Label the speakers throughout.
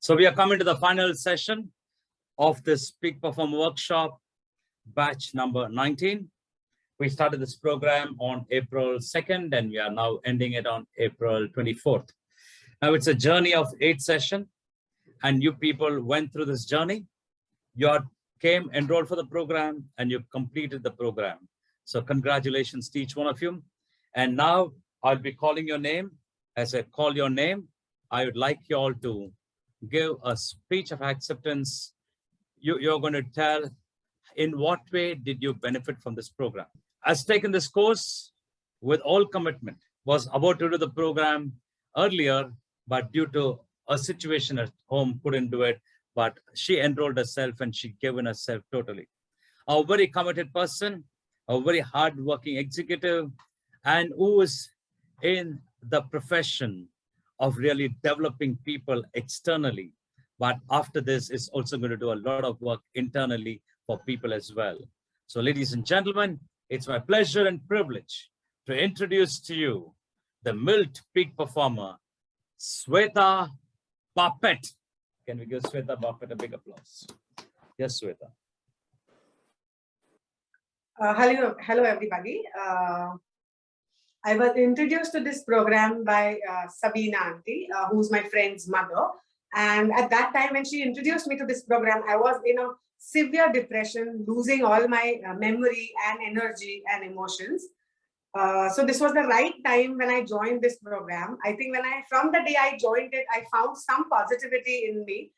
Speaker 1: So we are coming to the final session of this Peak Performer Workshop, batch number 19. We started this program on April 2nd, and we are now ending it on April 24th. Now it's a journey of 8 sessions, and you people went through this journey. You came, enrolled for the program, and you completed the program. So congratulations to each one of you. And now I'll be calling your name. As I call your name, I would like you all to give a speech of acceptance. You're going to tell in what way did you benefit from this program. Has taken this course with all commitment, was about to do the program earlier, but due to a situation at home, couldn't do it. But she enrolled herself and she given herself totally. A very committed person, a very hardworking executive, and who is in the profession of really developing people externally. But after this is also going to do a lot of work internally for people as well. So ladies and gentlemen, it's my pleasure and privilege to introduce to you the MILT Peak Performer, Sweta Bapat. Can we give Sweta Bapat a big applause? Yes, Sweta.
Speaker 2: Hello, everybody. I was introduced to this program by Sabina auntie, who's my friend's mother. And at that time, when she introduced me to this program, I was in a severe depression, losing all my memory and energy and emotions. So this was the right time when I joined this program. I think from the day I joined it, I found some positivity in me,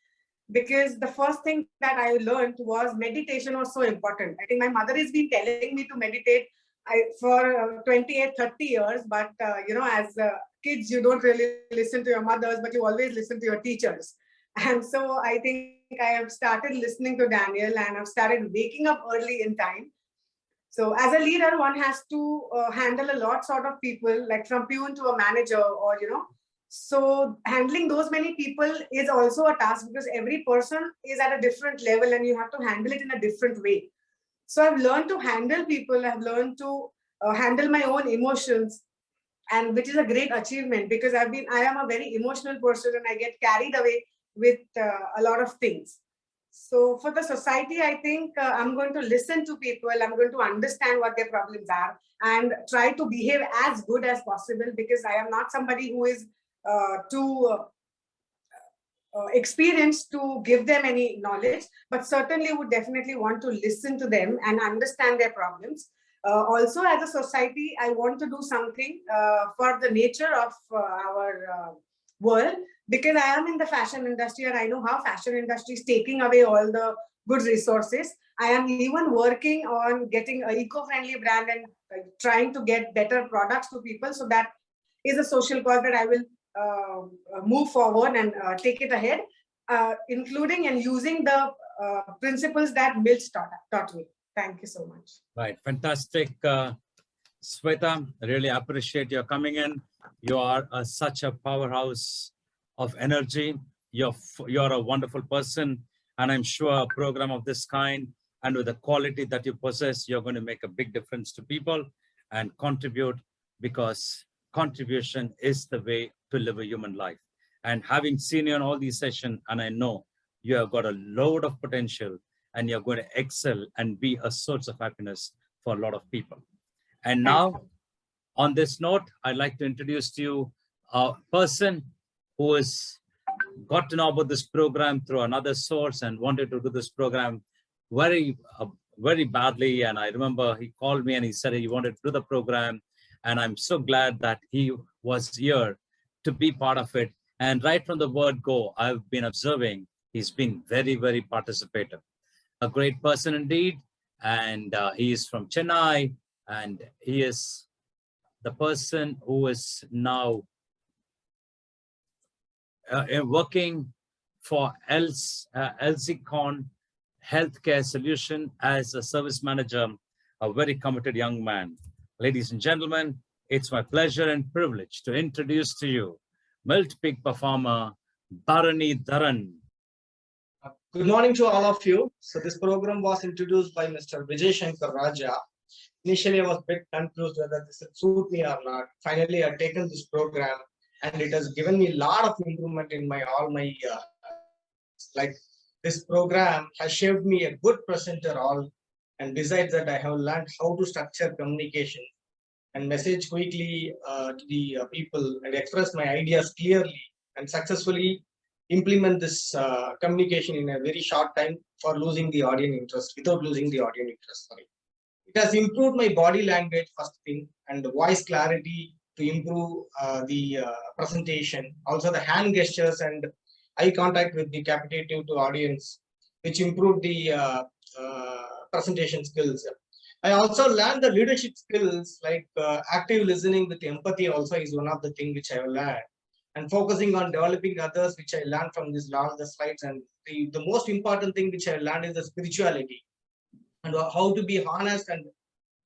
Speaker 2: because the first thing that I learned was meditation was so important. I think my mother has been telling me to meditate for 28, 30 years, but as kids, you don't really listen to your mothers, but you always listen to your teachers. And so I think I have started listening to Daniel, and I've started waking up early in time. So as a leader, one has to handle a lot sort of people, like from peon to a manager, or, so handling those many people is also a task, because every person is at a different level and you have to handle it in a different way. So I've learned to handle people. I've learned to handle my own emotions, and which is a great achievement, because I am a very emotional person and I get carried away with a lot of things. So for the society, I think I'm going to listen to people. I'm going to understand what their problems are and try to behave as good as possible, because I am not somebody who is too experienced to give them any knowledge, but certainly would definitely want to listen to them and understand their problems. Also, as a society, I want to do something for the nature of our world, because I am in the fashion industry and I know how fashion industry is taking away all the good resources. I am even working on getting an eco-friendly brand and trying to get better products to people. So that is a social cause that I will move forward and take it ahead, including and using the principles that MILT taught me. Thank you so much.
Speaker 1: Right, fantastic, Sweta. Really appreciate your coming in. You are such a powerhouse of energy. You're a wonderful person, and I'm sure a program of this kind and with the quality that you possess, you're going to make a big difference to people and contribute, because contribution is the way to live a human life. And having seen you in all these sessions, and I know you have got a load of potential and you're going to excel and be a source of happiness for a lot of people. And now, on this note, I'd like to introduce to you a person who has got to know about this program through another source and wanted to do this program very badly. And I remember he called me and he said he wanted to do the program. And I'm so glad that he was here to be part of it. And right from the word go, I've been observing he's been very, very participative. A great person indeed. And he is from Chennai, and he is the person who is now working for Elzicon Healthcare Solution as a service manager, a very committed young man. Ladies and gentlemen, it's my pleasure and privilege to introduce to you MILT Peak Performer, Dharani Dharan.
Speaker 3: Good morning to all of you. So this program was introduced by Mr. Vijay Shankar Raja. Initially, I was a bit confused whether this would suit me or not. Finally, I've taken this program and it has given me a lot of improvement in all my Like this program has shaped me a good presenter all. And besides that, I have learned how to structure communication and message quickly to the people and express my ideas clearly and successfully implement this communication in a very short time for losing the audience interest, without losing the audience interest. Sorry. It has improved my body language, first thing, and the voice clarity to improve the presentation. Also the hand gestures and eye contact with the capitative to audience, which improved the presentation skills. I also learned the leadership skills like active listening with empathy also is one of the things which I have learned, and focusing on developing others, which I learned from this all the slides. And the most important thing which I learned is the spirituality and how to be honest and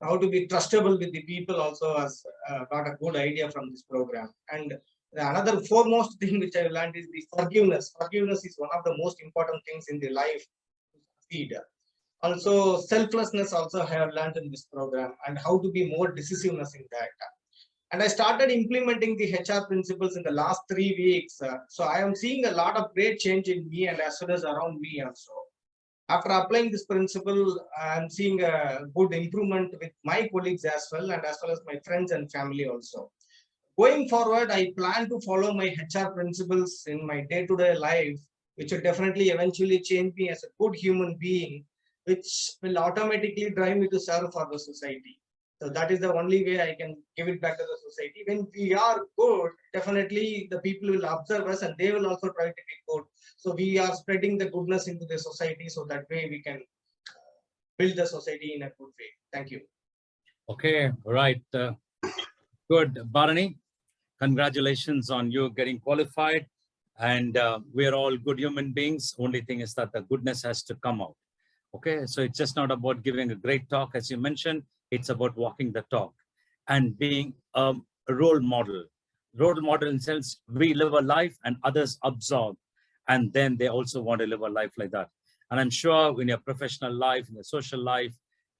Speaker 3: how to be trustable with the people also has got a good idea from this program. And another foremost thing which I learned is the forgiveness. Forgiveness is one of the most important things in the life to succeed. Also, selflessness also I have learned in this program, and how to be more decisiveness in that. And I started implementing the HR principles in the last 3 weeks. So I am seeing a lot of great change in me and as well as around me also. After applying this principle, I'm seeing a good improvement with my colleagues as well as my friends and family also. Going forward, I plan to follow my HR principles in my day-to-day life, which will definitely eventually change me as a good human being, which will automatically drive me to serve for the society. So that is the only way I can give it back to the society. When we are good, definitely the people will observe us and they will also try to be good. So we are spreading the goodness into the society, so that way we can build the society in a good way. Thank you.
Speaker 1: Okay, right. Good, Bharani. Congratulations on you getting qualified. And we are all good human beings. Only thing is that the goodness has to come out. Okay, so it's just not about giving a great talk, as you mentioned. It's about walking the talk and being a role model. Role model in the sense we live a life and others absorb, and then they also want to live a life like that. And I'm sure in your professional life, in your social life,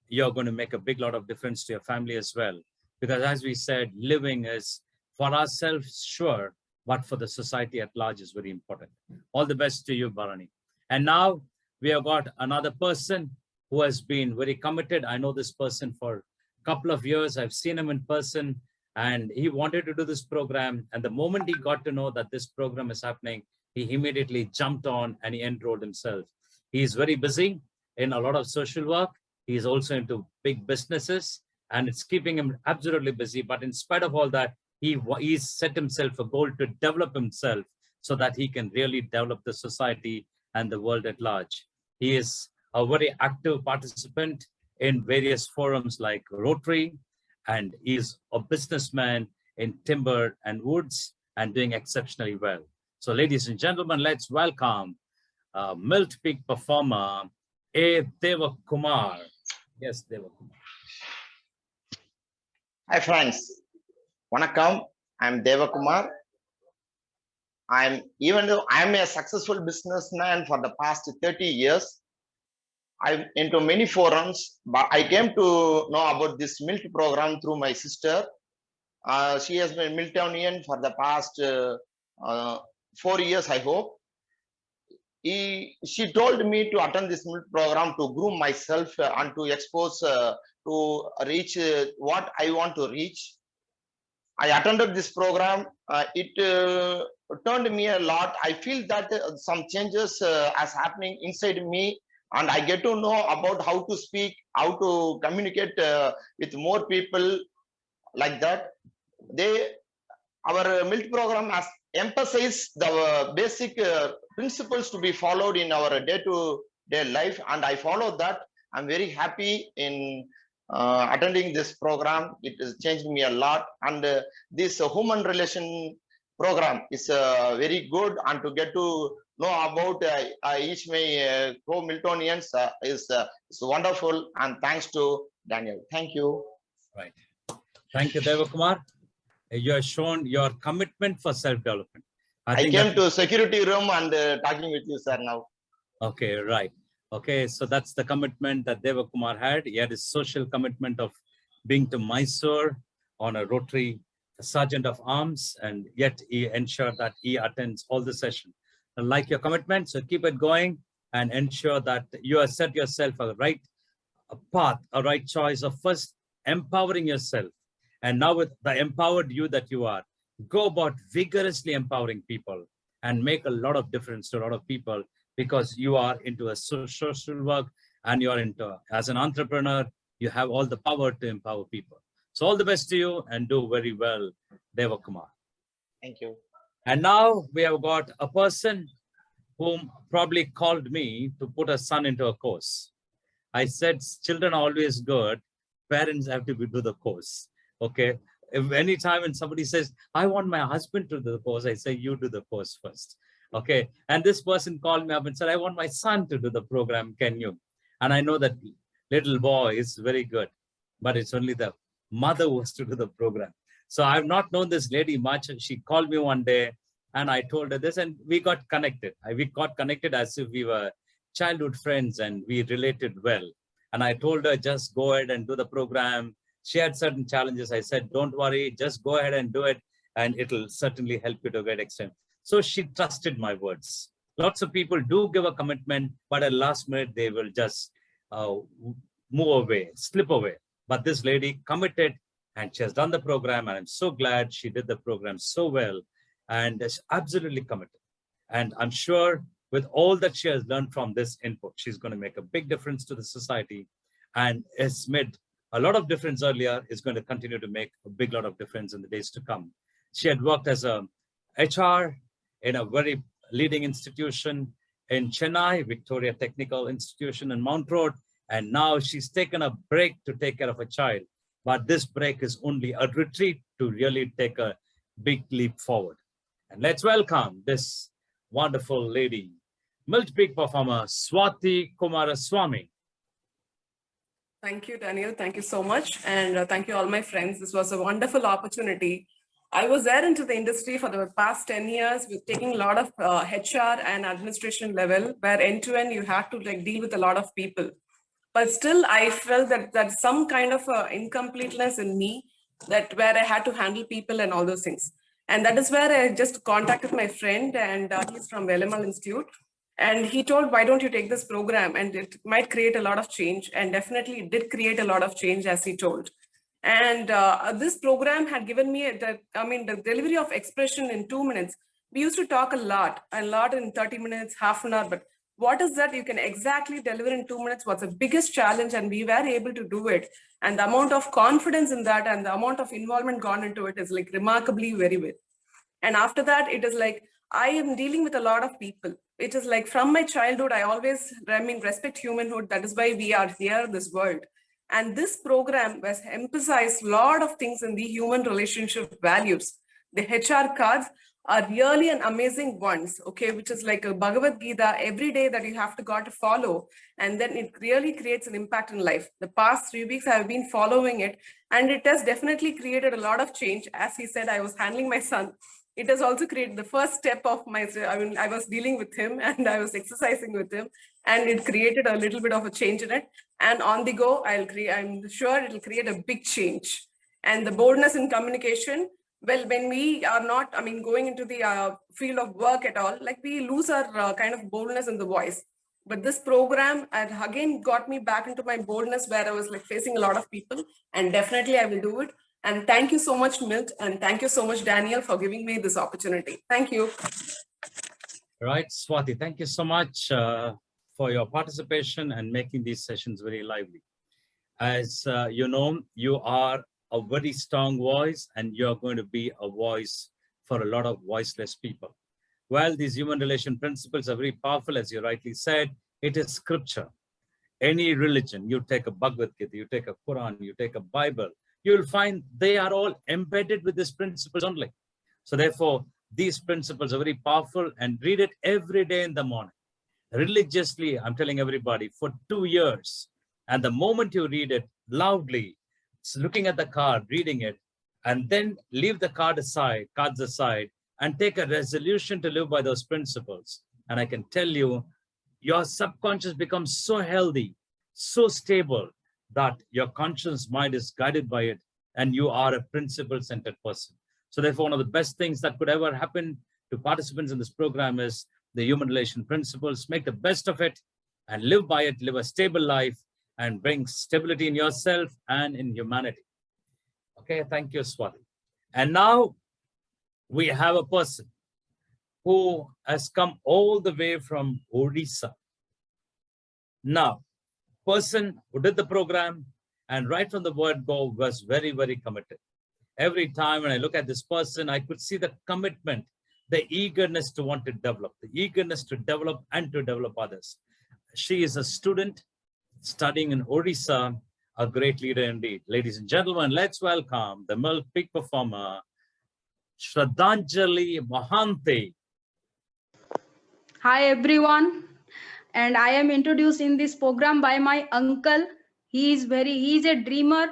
Speaker 1: you're going to make a big lot of difference to your family as well. Because as we said, living is for ourselves, sure, but for the society at large is very important. All the best to you, Bharani. And now we have got another person who has been very committed. I know this person for a couple of years. I've seen him in person, and he wanted to do this program. And the moment he got to know that this program is happening, he immediately jumped on and he enrolled himself. He is very busy in a lot of social work. He is also into big businesses, and it's keeping him absolutely busy. But in spite of all that, he's set himself a goal to develop himself so that he can really develop the society and the world at large. He is a very active participant in various forums like Rotary, and is a businessman in timber and woods and doing exceptionally well. So ladies and gentlemen, let's welcome MILT Peak Performer, A. Deva Kumar. Yes, Deva Kumar.
Speaker 4: Hi friends, Vanakkam. I'm Deva Kumar. Even though I'm a successful businessman for the past 30 years, I'm into many forums, but I came to know about this MILT program through my sister. She has been Miltonian for the past 4 years, I hope. She told me to attend this MILT program to groom myself and to expose to reach what I want to reach. I attended this program. It turned me a lot. I feel that some changes are happening inside me, and I get to know about how to speak, how to communicate with more people like that. Our MILT program has emphasized the basic principles to be followed in our day-to-day life, and I follow that. I'm very happy in attending this program. It has changed me a lot, and this human relation program is very good, and to get to know about each my co-Miltonians is wonderful, and thanks to Daniel. Thank you.
Speaker 1: Right. Thank you, Deva Kumar. You have shown your commitment for self-development.
Speaker 4: I came to security room and talking with you, sir, now.
Speaker 1: Okay, right. Okay, so that's the commitment that Deva Kumar had. He had his social commitment of being to Mysore on a Rotary Sergeant of Arms, and yet he ensured that he attends all the session. like your commitment, so keep it going and ensure that you have set yourself a right path, a right choice of first empowering yourself. And now with the empowered you that you are, go about vigorously empowering people and make a lot of difference to a lot of people, because you are into a social work and you are into, as an entrepreneur, you have all the power to empower people. So all the best to you and do very well, Deva Kumar.
Speaker 4: Thank you.
Speaker 1: And now we have got a person whom probably called me to put a son into a course. I said, children are always good. Parents have to do the course. Okay. If any time when somebody says, I want my husband to do the course, I say, you do the course first. Okay. And this person called me up and said, I want my son to do the program. Can you? And I know that little boy is very good, but it's only the mother who has to do the program. So I've not known this lady much. She called me one day and I told her this, and we got connected. We got connected as if we were childhood friends and we related well. And I told her, just go ahead and do the program. She had certain challenges. I said, don't worry, just go ahead and do it. And it'll certainly help you to a great extent. So she trusted my words. Lots of people do give a commitment, but at last minute, they will just move away, slip away. But this lady committed and she has done the program. And I'm so glad she did the program so well and is absolutely committed. And I'm sure with all that she has learned from this input, she's going to make a big difference to the society, and has made a lot of difference earlier, is going to continue to make a big lot of difference in the days to come. She had worked as a HR in a very leading institution in Chennai, Victoria Technical Institution in Mount Road, and now she's taken a break to take care of a child. But this break is only a retreat to really take a big leap forward. And let's welcome this wonderful lady, MILT Peak Performer, Swati Kumaraswamy.
Speaker 5: Thank you, Daniel. Thank you so much. And thank you all my friends. This was a wonderful opportunity. I was there into the industry for the past 10 years with taking a lot of HR and administration level, where end-to-end you have to deal with a lot of people. But still, I felt that there's some kind of incompleteness in me, that where I had to handle people and all those things. And that is where I just contacted my friend, and he's from LML Institute. And he told, why don't you take this program? And it might create a lot of change. And definitely it did create a lot of change, as he told. And this program had given me the delivery of expression in 2 minutes. We used to talk a lot in 30 minutes, half an hour, but what is that you can exactly deliver in 2 minutes? What's the biggest challenge? And we were able to do it. And the amount of confidence in that and the amount of involvement gone into it is like remarkably very well. And after that, it is like, I am dealing with a lot of people. It is like from my childhood, I always respect humanhood. That is why we are here in this world. And this program has emphasized a lot of things in the human relationship values. The HR cards are really an amazing ones, okay, which is like a Bhagavad Gita every day that you have to follow. And then it really creates an impact in life. The past 3 weeks, I've been following it, and it has definitely created a lot of change. As he said, I was handling my son. It has also created the first step of I was dealing with him and I was exercising with him, and it created a little bit of a change in it. And on the go, I'm sure it'll create a big change. And the boldness in communication, well, when we are not, going into the field of work at all, like we lose our kind of boldness in the voice. But this program had again got me back into my boldness, where I was like facing a lot of people, and definitely I will do it. And thank you so much, MILT, and thank you so much, Daniel, for giving me this opportunity. Thank you.
Speaker 1: Right, Swati, thank you so much for your participation and making these sessions very lively. As you know, you are a very strong voice, and you're going to be a voice for a lot of voiceless people. Well, these human relation principles are very powerful, as you rightly said. It is scripture. Any religion, you take a Bhagavad Gita, you take a Quran, you take a Bible, you'll find they are all embedded with these principles only. So therefore, these principles are very powerful, and read it every day in the morning. Religiously, I'm telling everybody, for 2 years. And the moment you read it loudly, looking at the card, reading it, and then leave the cards aside, and take a resolution to live by those principles. And I can tell you, your subconscious becomes so healthy, so stable, that your conscious mind is guided by it, and you are a principle-centered person. So therefore, one of the best things that could ever happen to participants in this program is the human relation principles, make the best of it and live by it, live a stable life and bring stability in yourself and in humanity. Okay, thank you, Swati. And now we have a person who has come all the way from Odisha. Now, person who did the program and right from the word go was very, very committed. Every time when I look at this person, I could see the commitment, the eagerness to want to develop, the eagerness to develop and to develop others. She is a student studying in Odisha, a great leader indeed. Ladies and gentlemen, let's welcome the MILT Peak Performer, Shraddhanjali Mohanty.
Speaker 6: Hi everyone, and I am introduced in this program by my uncle. He is a dreamer,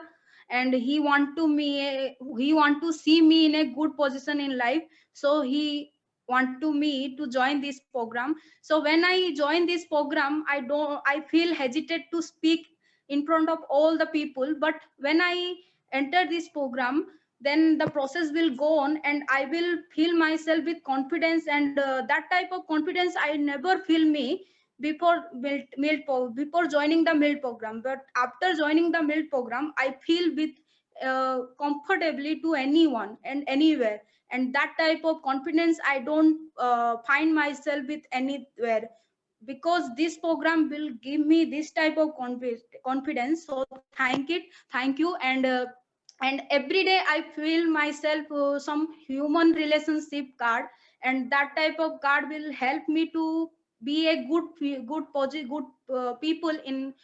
Speaker 6: and he want to see me in a good position in life. So he want to me to join this program. So when I join this program, I feel hesitate to speak in front of all the people. But when I enter this program, then the process will go on and I will feel myself with confidence, and that type of confidence I never feel me before before joining the MILT program. But after joining the MILT program, I feel with comfortably to anyone and anywhere, and that type of confidence I don't find myself with anywhere, because this program will give me this type of confidence. So thank you. And every day I feel myself some human relationship card, and that type of card will help me to be a good people in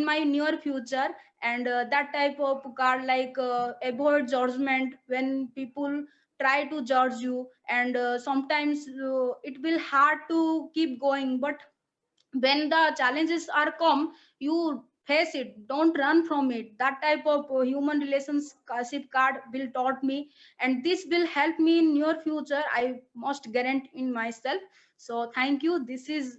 Speaker 6: my near future. And that type of card, like avoid judgment when people try to judge you, and sometimes it will hard to keep going, but when the challenges are come, you face it, don't run from it. That type of human relationship card will taught me, and this will help me in your future, I must guarantee in myself. So thank you. This is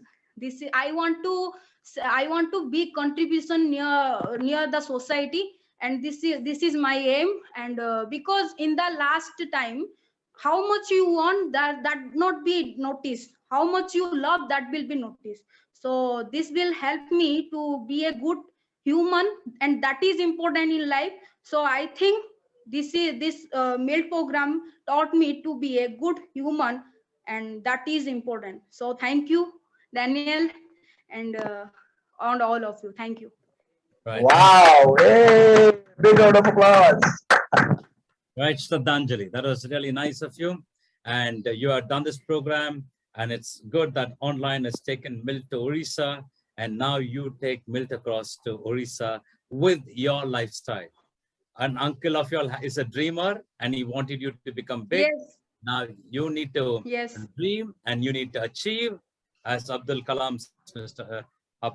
Speaker 6: I want to be contribution near the society, and this is my aim. And because in the last time, how much you want, that not be noticed, how much you love, that will be noticed. So this will help me to be a good human, and that is important in life. So I think this MILT program taught me to be a good human, and that is important. So thank you, Daniel, and all of you. Thank you.
Speaker 1: Right.
Speaker 7: Wow! Hey, big round of applause.
Speaker 1: Right, Shraddhanjali, that was really nice of you. And you have done this program, and it's good that online has taken MILT to Orissa, and now you take MILT across to Orissa with your lifestyle. An uncle of yours is a dreamer, and he wanted you to become big.
Speaker 6: Yes.
Speaker 1: Now you need to
Speaker 6: Yes.
Speaker 1: dream, and you need to achieve. As Abdul Kalam,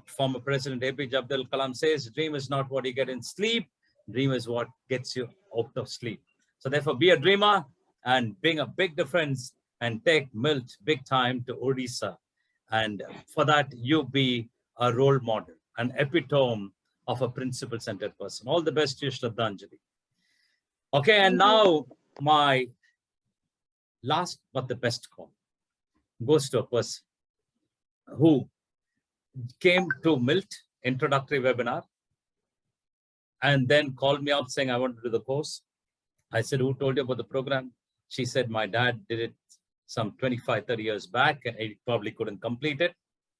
Speaker 1: former President APJ Abdul Kalam says, dream is not what you get in sleep. Dream is what gets you out of sleep. So therefore, be a dreamer and bring a big difference and take MILT big time to Odisha. And for that, you be a role model, an epitome of a principle-centered person. All the best to you, Shraddhanjali. Okay, and now my last but the best call goes to a person who came to MILT introductory webinar and then called me up saying, I want to do the course. I said, who told you about the program? She said, my dad did it some 25, 30 years back, and he probably couldn't complete it,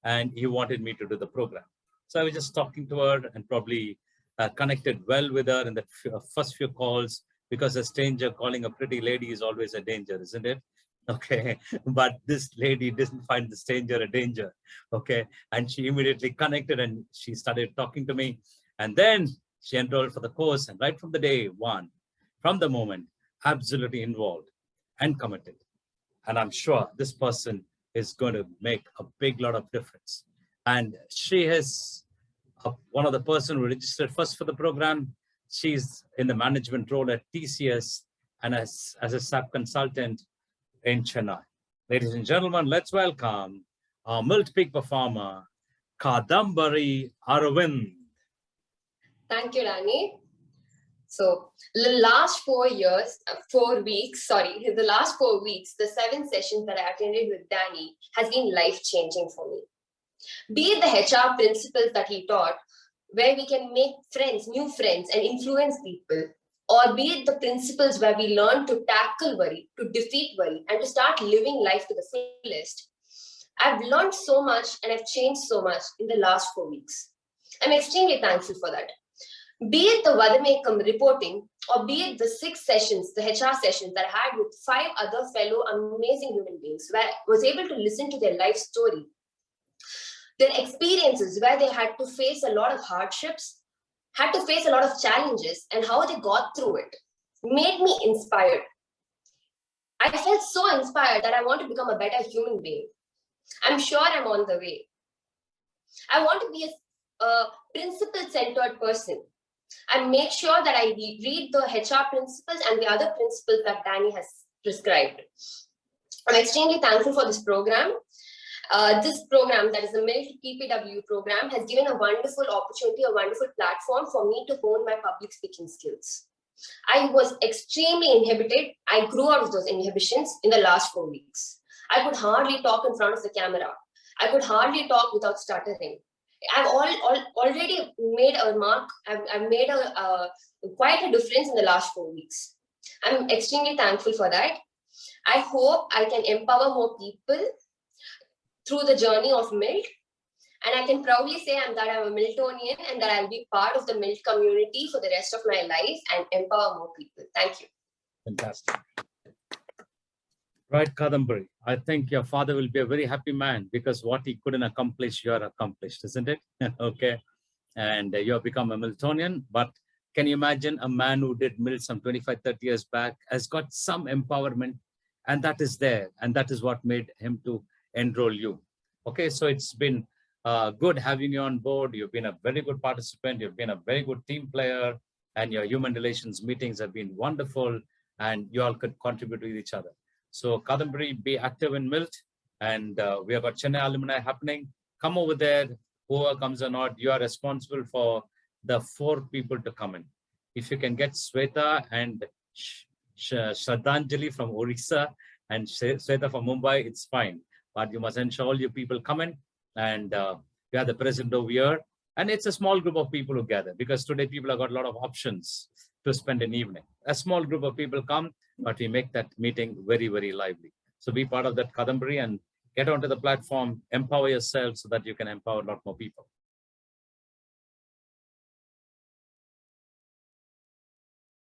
Speaker 1: and he wanted me to do the program. So I was just talking to her and probably connected well with her in the first few calls, because a stranger calling a pretty lady is always a danger, isn't it? Okay, but this lady didn't find the stranger a danger. Okay, and she immediately connected and she started talking to me, and then she enrolled for the course, and right from the day one, from the moment, absolutely involved and committed. And I'm sure this person is going to make a big lot of difference. And she is one of the person who registered first for the program. She's in the management role at TCS and as a sub consultant in Chennai. Ladies and gentlemen, let's welcome our MILT Peak Performer, Kadambari Aravind.
Speaker 8: Thank you, Danny. So the last 4 weeks, the 7 sessions that I attended with Danny has been life-changing for me. Be it the HR principles that he taught, where we can make friends, new friends, and influence people, or be it the principles where we learn to tackle worry, to defeat worry, and to start living life to the fullest. I've learned so much and I've changed so much in the last 4 weeks. I'm extremely thankful for that. Be it the Vadamekam reporting, or be it the 6 sessions, the HR sessions that I had with 5 other fellow amazing human beings, where I was able to listen to their life story, their experiences where they had to face a lot of hardships, had to face a lot of challenges, and how they got through it, made me inspired. I felt so inspired that I want to become a better human being. I'm sure I'm on the way. I want to be a principle-centered person and make sure that I read the HR principles and the other principles that Danny has prescribed. I'm extremely thankful for this program. This program, that is the MILT PPW program, has given a wonderful opportunity, a wonderful platform for me to hone my public speaking skills. I was extremely inhibited. I grew out of those inhibitions in the last 4 weeks. I could hardly talk in front of the camera. I could hardly talk without stuttering. I've already made a mark. I've made quite a difference in the last 4 weeks. I'm extremely thankful for that. I hope I can empower more people through the journey of MILT. And I can proudly say that I'm a Miltonian and that I'll be part of the MILT community for the rest of my life and empower more people. Thank you.
Speaker 1: Fantastic. Right, Kadambari. I think your father will be a very happy man because what he couldn't accomplish, you are accomplished, isn't it? Okay. And you have become a Miltonian. But can you imagine a man who did MILT some 25, 30 years back has got some empowerment, and that is there. And that is what made him to enroll you. Okay, so it's been good having you on board. You've been a very good participant. You've been a very good team player, and your human relations meetings have been wonderful, and you all could contribute with each other. So Kadambari, be active in MILT, and we have got Chennai alumni happening. Come over there, whoever comes or not, you are responsible for the 4 people to come in. If you can get Sweta and Shraddhanjali from Orissa and Sweta from Mumbai, it's fine. But you must ensure all your people come in, and we have the president over here. And it's a small group of people who gather, because today people have got a lot of options to spend an evening. A small group of people come, but we make that meeting very, very lively. So be part of that, Kadambari, and get onto the platform, empower yourself so that you can empower a lot more people.